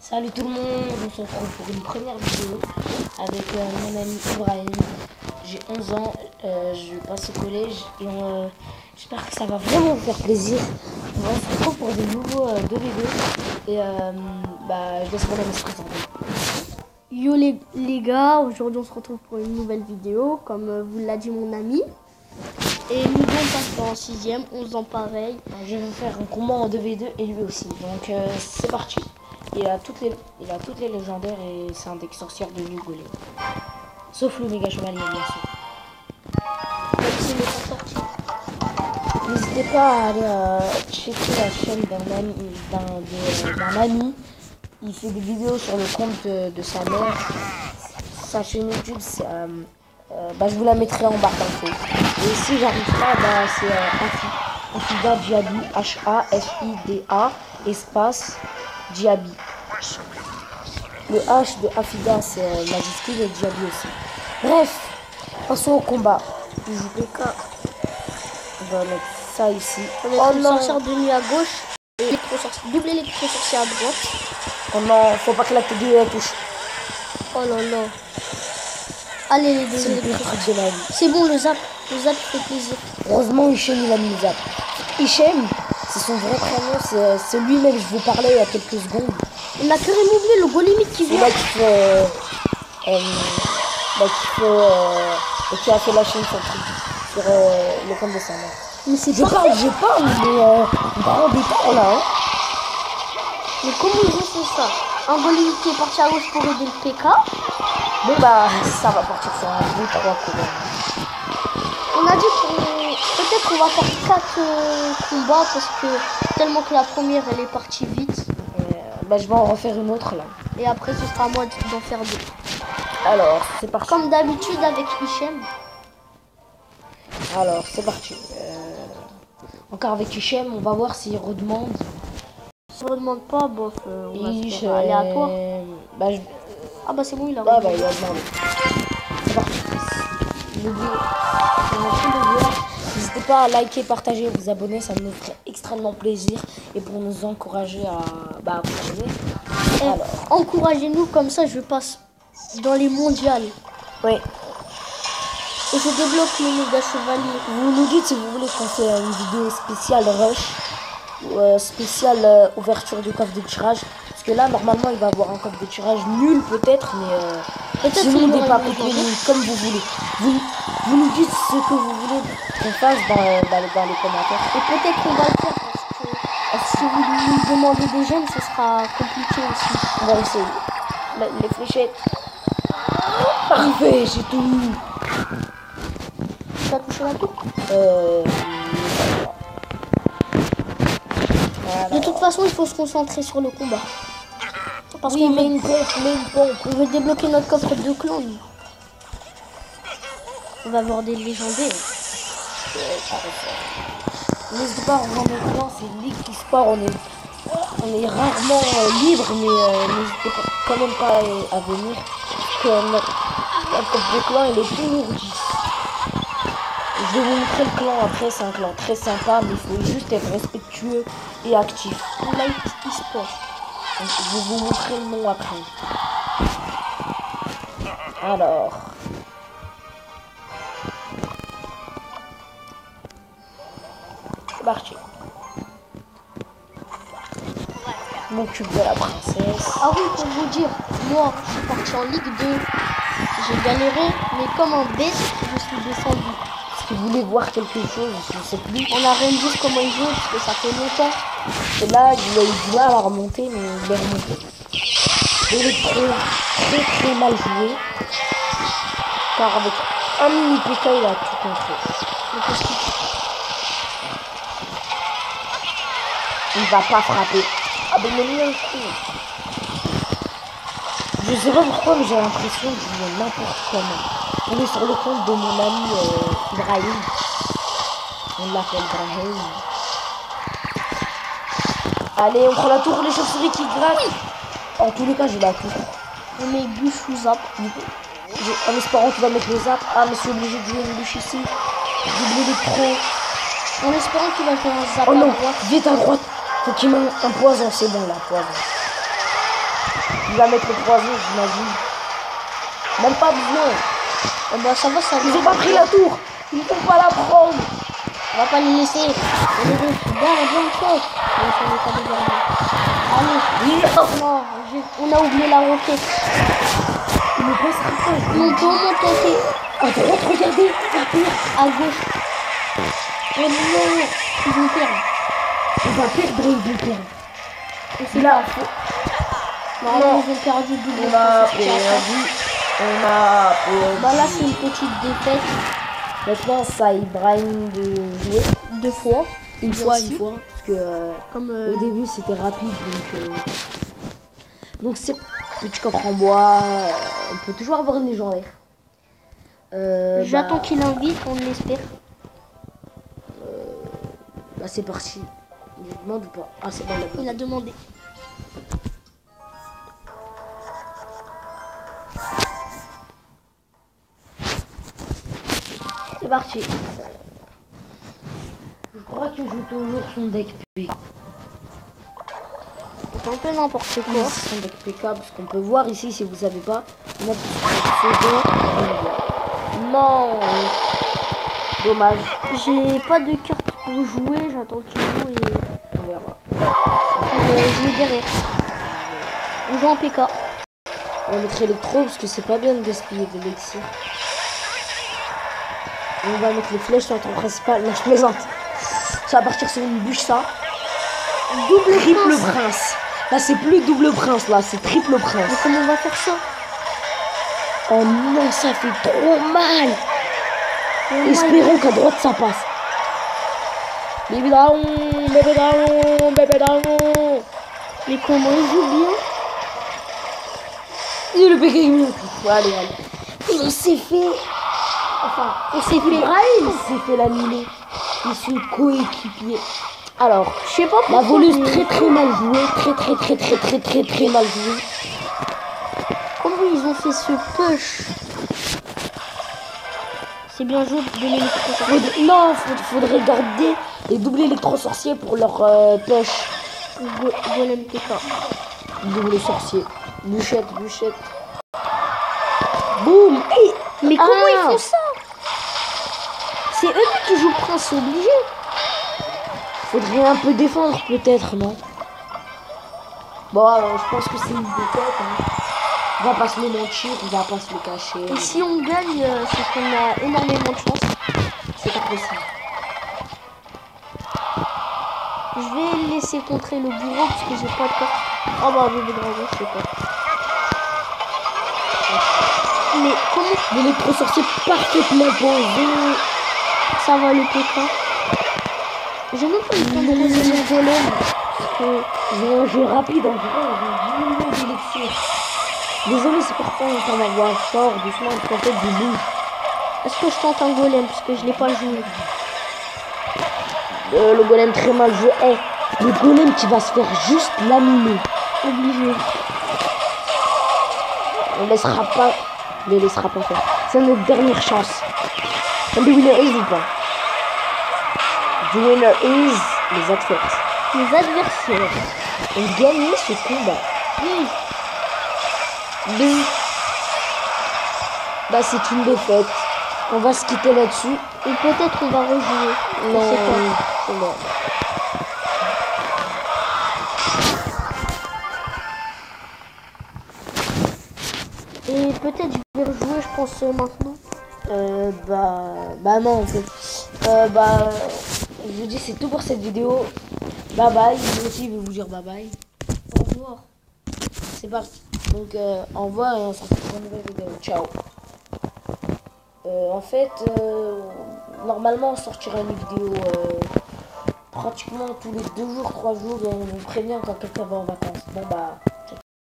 Salut tout le monde, on se retrouve pour une première vidéo avec mon ami Ibrahim. J'ai 11 ans, je passe au collège et j'espère que ça va vraiment vous faire plaisir. On se retrouve pour de nouveaux 2 vidéos et je laisse Ibrahim se présenter. Yo les gars, aujourd'hui on se retrouve pour une nouvelle vidéo, comme vous l'a dit mon ami. Et nous deux on passe en 6ème, 11 ans pareil. Je vais faire un combat en 2v2 et lui aussi, donc c'est parti. Il a toutes les légendaires et c'est un deck sorcière de New Golem. Sauf le méga chevalier bien sûr. Même s'il n'est pas sorti. N'hésitez pas à aller checker la chaîne d'un ami. Il fait des vidéos sur le compte de sa mère. Sa chaîne YouTube, c'est, je vous la mettrai en barre d'infos. Et si j'arrive pas, c'est Afida Diaby, H-A-F-I-D-A, espace Diaby. Le H de Afida, c'est majuscule et Diaby aussi. Bref, passons au combat. Je joue PK. On va mettre ça ici. On va mettre une sorcière de nuit à gauche et double électro-sorcière à droite. Oh non, faut pas que la T2 touche. Oh là là. Allez les deux C'est le pire truc de la vie. C'est bon, le zap fait plaisir. Heureusement, Hichem il a mis le zap. Hichem, c'est son vrai prénom, c'est lui-même, je vous parlais il y a quelques secondes. On a carrément oublié le golémite qui C'est vient. là qui a fait la chaîne sur le compte de sa mère. Mais c'est Je parle, mais grand départ là. Hein. Mais comment ils ont fait ça? Un golémite qui est parti à gauche pour aider le PK. Bon ça va partir sur un 2-3 coups. On a dit peut-être on va faire 4 combats parce que tellement que la première elle est partie vite. Je vais en refaire une autre là. Et après ce sera à moi d'en faire 2. Alors c'est parti. Comme d'habitude avec Hichem. Alors c'est parti. Encore avec Hichem, on va voir s'il redemande. Si on ne demande pas, bof, on va se faire aléatoire. Ah bah c'est bon, il a il a demandé. C'est parti. N'hésitez pas à liker, partager, vous abonner, ça nous ferait extrêmement plaisir et pour nous encourager à continuer. Alors, encouragez-nous comme ça, je passe dans les mondiales. Oui. Et je débloque le méga chevalier. Vous nous dites si vous voulez qu'on fasse une vidéo spéciale rush ou spéciale ouverture du coffre de tirage. Parce que là, normalement, il va y avoir un coffre de tirage nul peut-être, mais si vous n'êtes pas coupé comme vous voulez. Vous nous dites ce que vous voulez qu'on fasse dans les commentaires. Et peut-être qu'on va le faire parce que si vous nous demandez des gemmes, ce sera compliqué aussi. On va essayer. Les fléchettes. Parfait, j'ai tout mis. Tu vas toucher la tour? Voilà. De toute façon, il faut se concentrer sur le combat. Parce qu'on met une pompe, On veut débloquer notre coffre de clan. On va avoir des légendaires. N'hésitez pas à rejoindre nos clans, c'est Ligue Sport, on est rarement libre, mais n'hésitez quand même pas à venir. Parce que notre coffre de clan, il est tout lourdi. Je vais vous montrer le clan après, c'est un clan très sympa, mais il faut juste être respectueux et actif. Light e-sport. Je vais vous montrer le nom après. Alors. C'est parti. Je m'occupe de la princesse. Ah oui, pour vous dire, moi, je suis parti en Ligue 2. J'ai galéré, mais comme un bête, je suis descendu. Si vous voulez voir quelque chose, je ne sais plus. On a rien dit comment il joue, parce que ça fait longtemps. Et là, il a eu du mal à remonter, mais il est remonté. Il est très mal joué. Car avec un mini PK, il a tout contré. Il va pas frapper. Ah ben il a mis un coup. Je sais pas pourquoi, mais j'ai l'impression que je joue n'importe comment. On est sur le compte de mon ami Ibrahim. On l'appelle Ibrahim. Allez, on prend la tour, les chauves-souris qui grattent. Oui. En tous les cas, j'ai la tour. On met bûche ou zap. En espérant qu'il va mettre le zap. Ah, mais je suis obligé de jouer une bûche ici. Doubler les pros. En espérant qu'il va faire un zap à droite. Vite à droite. Faut qu'il mette un poison, c'est bon là, poison. Il va mettre le poison, j'imagine. Même pas besoin. Oh bah ça va, ça Ils ont pas pris la tour. Ils ne vont pas la prendre. On va pas les laisser. On est deux. Gardien de tête. On n'est pas des gardiens. Allez. Non, on a oublié la roquette. Il ne passera pas. Non, comment monter À droite, regardez. à gauche. Oh non. Ils vont perdre. On va perdre, ils vont perdre. Et c'est là. Non, ils ont perdu double. On a perdu. On a perdu. Bah là, c'est une petite défaite. Maintenant, ça Ibrahim de jouer. 2 fois. Une fois. Parce que Comme au début, c'était rapide. Donc c'est petit coffre en bois. On peut toujours avoir une légendaire. j'attends qu'il invite, on l'espère. Bah c'est parti. Il demande ou pas? Ah c'est bon, Il a demandé. C'est parti. Je crois que je joue toujours son deck P. C'est un peu n'importe quoi. Son deck PK, parce qu'on peut voir ici, si vous savez pas, on a second. Non. Dommage. J'ai pas de carte pour jouer, j'attends qu'il joue et On verra. je vais derrière. On joue en PK. On va mettre électro parce que c'est pas bien de gaspiller de l'élixir. On va mettre les flèches sur le principal. Non, je plaisante. Ça va partir sur une bûche, ça. Double Triple prince. prince. Là, c'est plus double prince, là, c'est triple Mais prince. comment on va faire ça? Oh non, ça fait trop mal. Oh Espérons qu'à droite, ça passe. Bébé dragon, bébé dragon, bébé dragon. Mais comment il joue bien? Et le pékin. Allez, allez. Et on s'est fait. Enfin, On s'est fait. Ibrahim s'est fait laminer. Ils sont coéquipiers. Alors, Je sais pas pourquoi. la voleuse mais très mal jouée. Très mal jouée. comment ils ont fait ce push? C'est bien joué de l'électro. Non, faudrait garder les doubles électro-sorciers pour leur push. Golem PK. Double sorcier. Bûchette. Boum. Mais comment Ah. ils font ça? C'est eux qui jouent le prince, c'est obligé. Faudrait un peu défendre peut-être, non? Bon, je pense que c'est une défaite. Hein. On va pas se le mentir, on va pas se le cacher. Et si on gagne, c'est qu'on a énormément de chance. C'est pas possible. Je vais laisser contrer le bourreau parce que j'ai pas de carte. Oh bah bébé dragon, je sais pas. Mais comment L'électro-sorcier parfaitement posé. ça va le PK? J'ai même pas eu le temps de poser mon golem. Parce que J'ai un jeu rapide en vrai, j'ai 10 millions d'élixir. Désolé, c'est pourtant on ma voix fort, doucement, parce qu'en fait, je bouge. est-ce que je tente un golem parce que je l'ai pas joué? Le golem très mal joué. Hey, le golem qui va se faire juste laminer. Obligé. On ne laissera pas faire. C'est notre dernière chance. And the winner is ou pas? The winner is les adversaires. Les adversaires. On gagne ce combat. Oui. Bzzz. Bah c'est une défaite. On va se quitter là-dessus. Et peut-être on va rejouer. Non, Je sais pas. c'est bon. Et peut-être je vais rejouer, je pense, maintenant. Bah non en fait. Je vous dis c'est tout pour cette vidéo. Bye bye. Moi aussi je vais vous dire bye bye. Au revoir. C'est parti. Donc au revoir et on se retrouve pour une nouvelle vidéo. Ciao. En fait, normalement on sortira une vidéo pratiquement tous les 2 jours, 3 jours et on vous prévient quand quelqu'un va en vacances. Bon bah